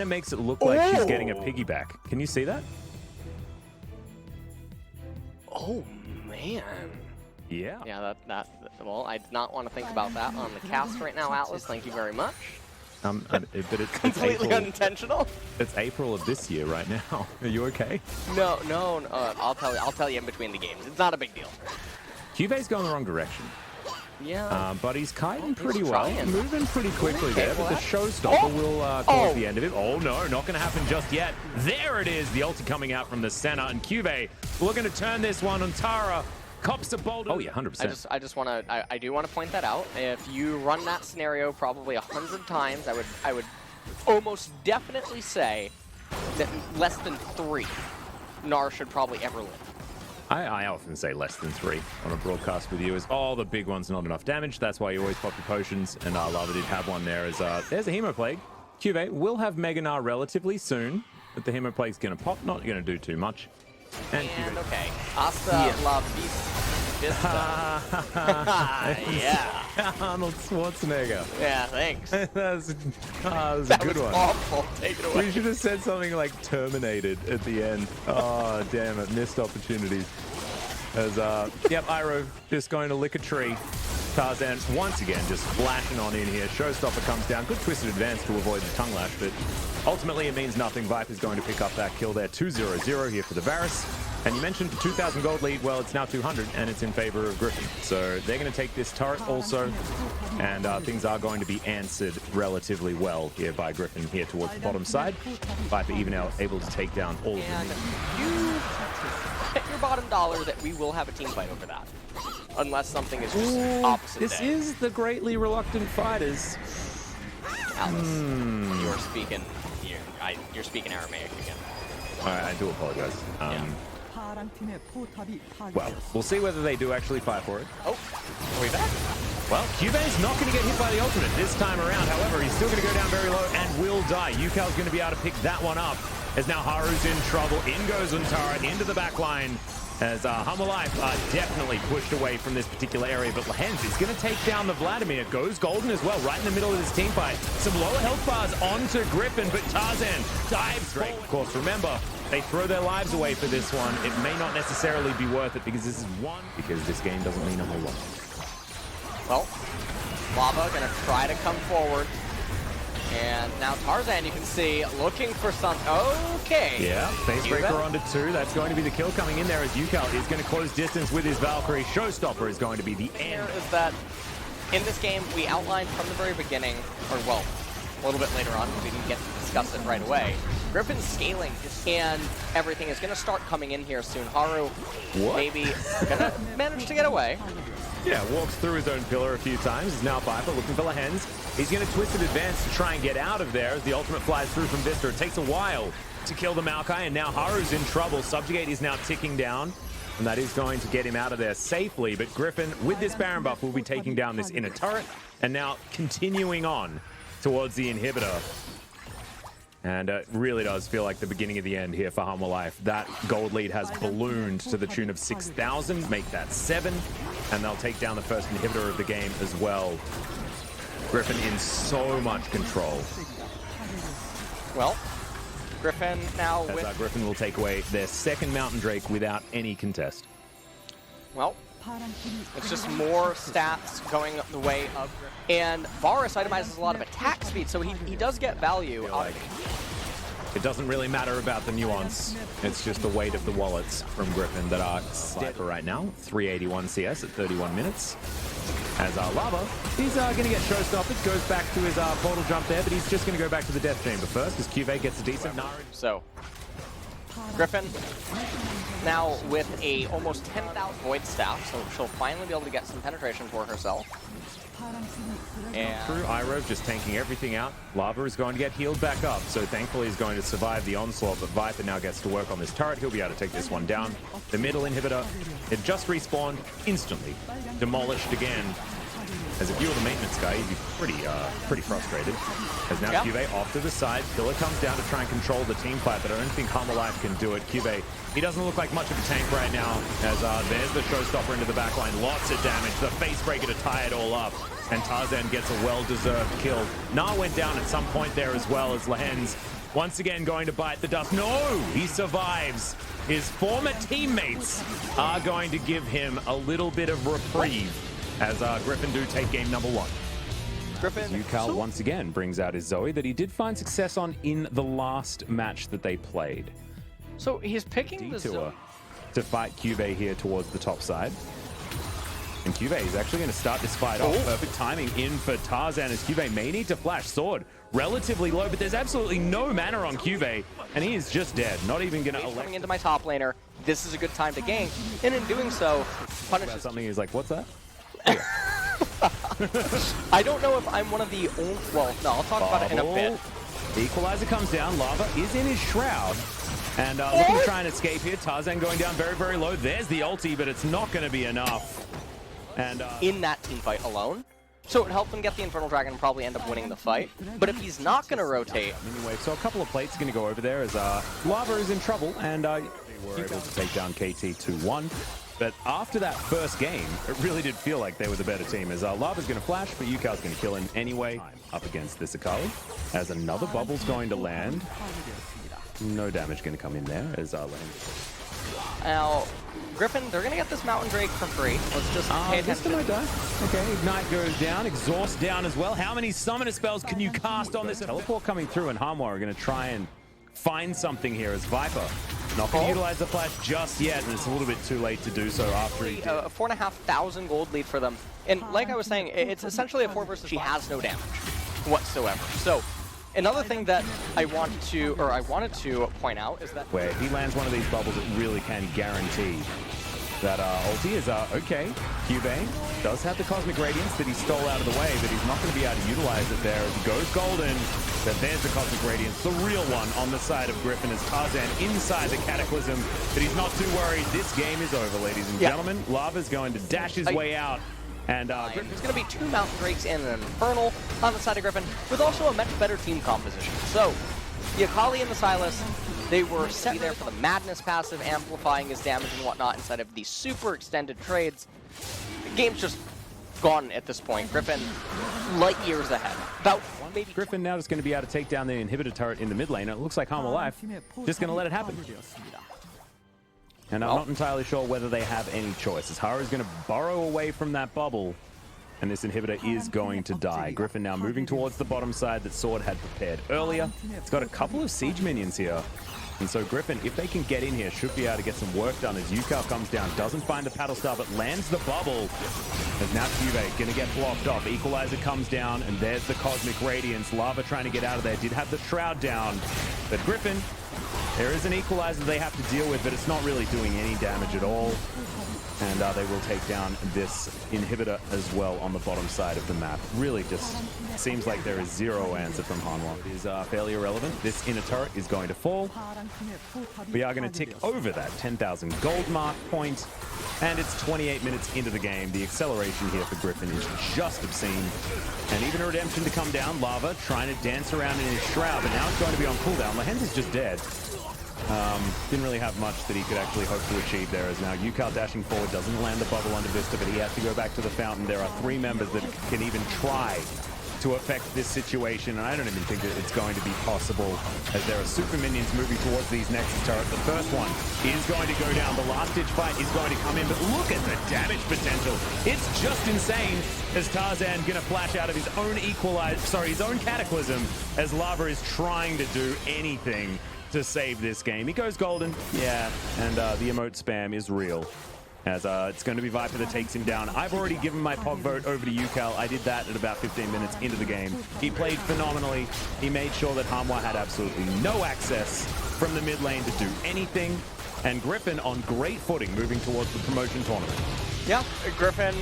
It makes it look like she's getting a piggyback. Can you see that? Oh, man. Yeah. Yeah, well, I did not want to think about that on the cast right now, Atlas. Thank you very much. But it's Completely April. unintentional. It's April of this year right now. Are you okay? No. I'll tell you in between the games. It's not a big deal. Cube's going the wrong direction. Yeah. But he's kiting pretty well, trying. moving pretty quickly Okay, there, but the well, showstopper will cause the end of it. Oh no, not going to happen just yet. There it is, the ulti coming out from the center, and Cube looking to turn this one on Tara. Cops a boulder. Oh yeah, 100%. I do want to point that out. If you run that scenario probably 100 times, I would almost definitely say that less than 3 Gnar should probably ever live. I often say less than 3 on a broadcast with you as, oh, the big one's not enough damage. That's why you always pop your potions, and Lava did have one there. As there's a Hemoplague. Cube will have Mega Gnar relatively soon, but the Hemoplague's going to pop, not going to do too much. And okay, hasta la vista. Yeah. Arnold Schwarzenegger. Yeah, thanks. that was a good one. Awful. Take it away. We should have said something like Terminated at the end. Oh, damn it. Missed opportunities. As, yep, Iroh just going to lick a tree. Tarzan once again just flashing on in here. Showstopper comes down. Good twisted advance to avoid the tongue lash, but ultimately it means nothing. Viper's going to pick up that kill there. 2-0-0 here for the Varus. And you mentioned 2,000 gold lead. Well, it's now 200, and it's in favor of Griffin. So they're going to take this turret also, and things are going to be answered relatively well here by Griffin here towards the bottom side. Viper even now able to take down all of them. You bet your bottom dollar that we will have a team fight over that. Unless something is just opposite This is the greatly reluctant fighters. Alice, you're speaking Aramaic again. I do apologize. Well, we'll see whether they do actually fight for it. Oh, are we back? Well, Cube's not going to get hit by the ultimate this time around. However, he's still going to go down very low and will die. Yukal's going to be able to pick that one up. As now Haru's in trouble. In goes Untara into the back line. As Hanwha Life definitely pushed away from this particular area, but Lehens is going to take down the Vladimir. Goes Golden as well, right in the middle of this team fight. Some lower health bars onto Griffin, but Tarzan dives straight. Of course, remember, they throw their lives away for this one. It may not necessarily be worth it because this is because this game doesn't mean a whole lot. Well, Lava going to try to come forward. And now Tarzan, you can see, looking for some... Okay. Yeah, Face Breaker onto 2. That's going to be the kill coming in there as Yukal is going to close distance with his Valkyrie. Showstopper is going to be the end. Is that in this game, we outlined from the very beginning, or well, a little bit later on, we didn't get to discuss it right away. Griffin's scaling, and everything is going to start coming in here soon. Haru maybe going to manage to get away. Yeah, walks through his own pillar a few times. Is now Viper looking for Lehens. He's going to twist an advance to try and get out of there as the ultimate flies through from Vista. It takes a while to kill the Maokai, and now Haru's in trouble. Subjugate is now ticking down, and that is going to get him out of there safely. But Griffin, with this Baron buff, will be taking down this inner turret, and now continuing on towards the inhibitor. And it really does feel like the beginning of the end here for Hanwha Life. That gold lead has ballooned to the tune of 6,000, make that 7, and they'll take down the first inhibitor of the game as well. Griffin in so much control. Well, Griffin now with... Griffin will take away their second Mountain Drake without any contest. Well, it's just more stats going the way of Griffin. And Varus itemizes a lot of attack speed, so he does get value. It doesn't really matter about the nuance. It's just the weight of the wallets from Griffin that are Viper right now. 381 CS at 31 minutes. As Lava, he's going to get showstopped. Goes back to his portal jump there, but he's just going to go back to the death chamber first as QV gets a decent Nara. So, Griffin now with a almost 10,000 void staff, so she'll finally be able to get some penetration for herself. And through Iroh just tanking everything out. Lava is going to get healed back up, so thankfully he's going to survive the onslaught, but Viper now gets to work on this turret. He'll be able to take this one down. The middle inhibitor, it just respawned instantly. Demolished again. As if you were the maintenance guy, you'd be pretty frustrated. As now Cube off to the side. Killer comes down to try and control the team fight, but I don't think Hanwha Life can do it. Cube, he doesn't look like much of a tank right now. As there's the showstopper into the backline. Lots of damage. The face breaker to tie it all up. And Tarzan gets a well-deserved kill. Gnar went down at some point there as well as Lehens Once again going to bite the dust. No, he survives. His former teammates are going to give him a little bit of reprieve as Griffin do take game number 1. Griffin, UCal once again brings out his Zoe that he did find success on in the last match that they played. so he's picking the Detour to fight Cube here towards the top side. And Cube is actually going to start this fight off. Perfect timing in for Tarzan as Cube may need to flash sword. Relatively low, but there's absolutely no mana on Cube, and he is just dead. Not even going to elect. Coming into my top laner, this is a good time to gank, and in doing so, punishes Something he's like, what's that? I don't know if I'm one of the only... Well, no, I'll talk about it in a bit. The equalizer comes down. Lava is in his shroud. And looking to try and escape here. Tarzan going down very, very low. There's the ulti, but it's not going to be enough. And in that team fight alone. So it helped him get the Infernal Dragon and probably end up winning the fight. But if he's not going to rotate... Anyway, so a couple of plates going to go over there as Lava is in trouble. And they were able to take down KT 2-1. But after that first game, it really did feel like they were the better team as Lava's going to flash, but Yuka's going to kill him anyway up against this Akali. As another bubble's going to land. No damage going to come in there as land. Now, Griffin, they're going to get this Mountain Drake for free. Let's just pay attention. Might die. Okay, Ignite goes down, Exhaust down as well. How many summoner spells can you cast on this? Teleport coming through, and Hanwha are going to try and find something here as Viper. Not going to utilize the flash just yet, and it's a little bit too late to do so after he did. A 4,500 gold lead for them. And like I was saying, it's essentially a 4 versus. She has no damage whatsoever. So another thing that I wanted to point out is that where if he lands one of these bubbles, it really can guarantee that ulti is okay. Cube does have the Cosmic Radiance that he stole out of the way, but he's not going to be able to utilize it there. As he goes golden, but there's the Cosmic Radiance, the real one on the side of Griffin as Tarzan inside the Cataclysm, but he's not too worried. This game is over, ladies and gentlemen. Lava's going to dash his way out. And there's going to be 2 Mountain Drakes and an Infernal on the side of Griffin, with also a much better team composition. So, the Akali and the Sylas, they were set there for the Madness passive, amplifying his damage and whatnot, instead of the super extended trades. The game's just gone at this point. Griffin, light years ahead. About maybe Griffin now just going to be able to take down the inhibitor turret in the mid lane. It looks like Hanwha Life just going to let it happen. And I'm not entirely sure whether they have any choice. As Haru's going to burrow away from that bubble, and this inhibitor is going to die. Griffin now moving towards the bottom side that Sword had prepared earlier. It's got a couple of siege minions here. And so Griffin, if they can get in here, should be able to get some work done as Yukao comes down, doesn't find the paddle star, but lands the bubble. As now Cube going to get blocked off. Equalizer comes down, and there's the Cosmic Radiance. Lava trying to get out of there. Did have the Shroud down. But Griffin, there is an Equalizer they have to deal with, but it's not really doing any damage at all. And they will take down this inhibitor as well on the bottom side of the map. Really just seems like there is zero answer from Hanwha. It is fairly irrelevant. This inner turret is going to fall. We are going to tick over that 10,000 gold mark point. And it's 28 minutes into the game. The acceleration here for Griffin is just obscene. And even a redemption to come down. Lava trying to dance around in his shroud, but now it's going to be on cooldown. Lehens is just dead. Didn't really have much that he could actually hope to achieve there, as now Yukao dashing forward doesn't land the bubble under Vista, but he has to go back to the fountain. There are 3 members that can even try to affect this situation, and I don't even think that it's going to be possible, as there are super minions moving towards these Nexus turrets. The first one is going to go down. The last ditch fight is going to come in, but look at the damage potential. It's just insane, as Tarzan gonna flash out of his own his own Cataclysm, as Lava is trying to do anything to save this game. He goes golden, and the emote spam is real, as it's going to be Viper that takes him down. I've already given my POG vote over to Yukal. I did that at about 15 minutes into the game. He played phenomenally. He made sure that Hanwha had absolutely no access from the mid lane to do anything, and Griffin on great footing moving towards the promotion tournament. Yeah, Griffin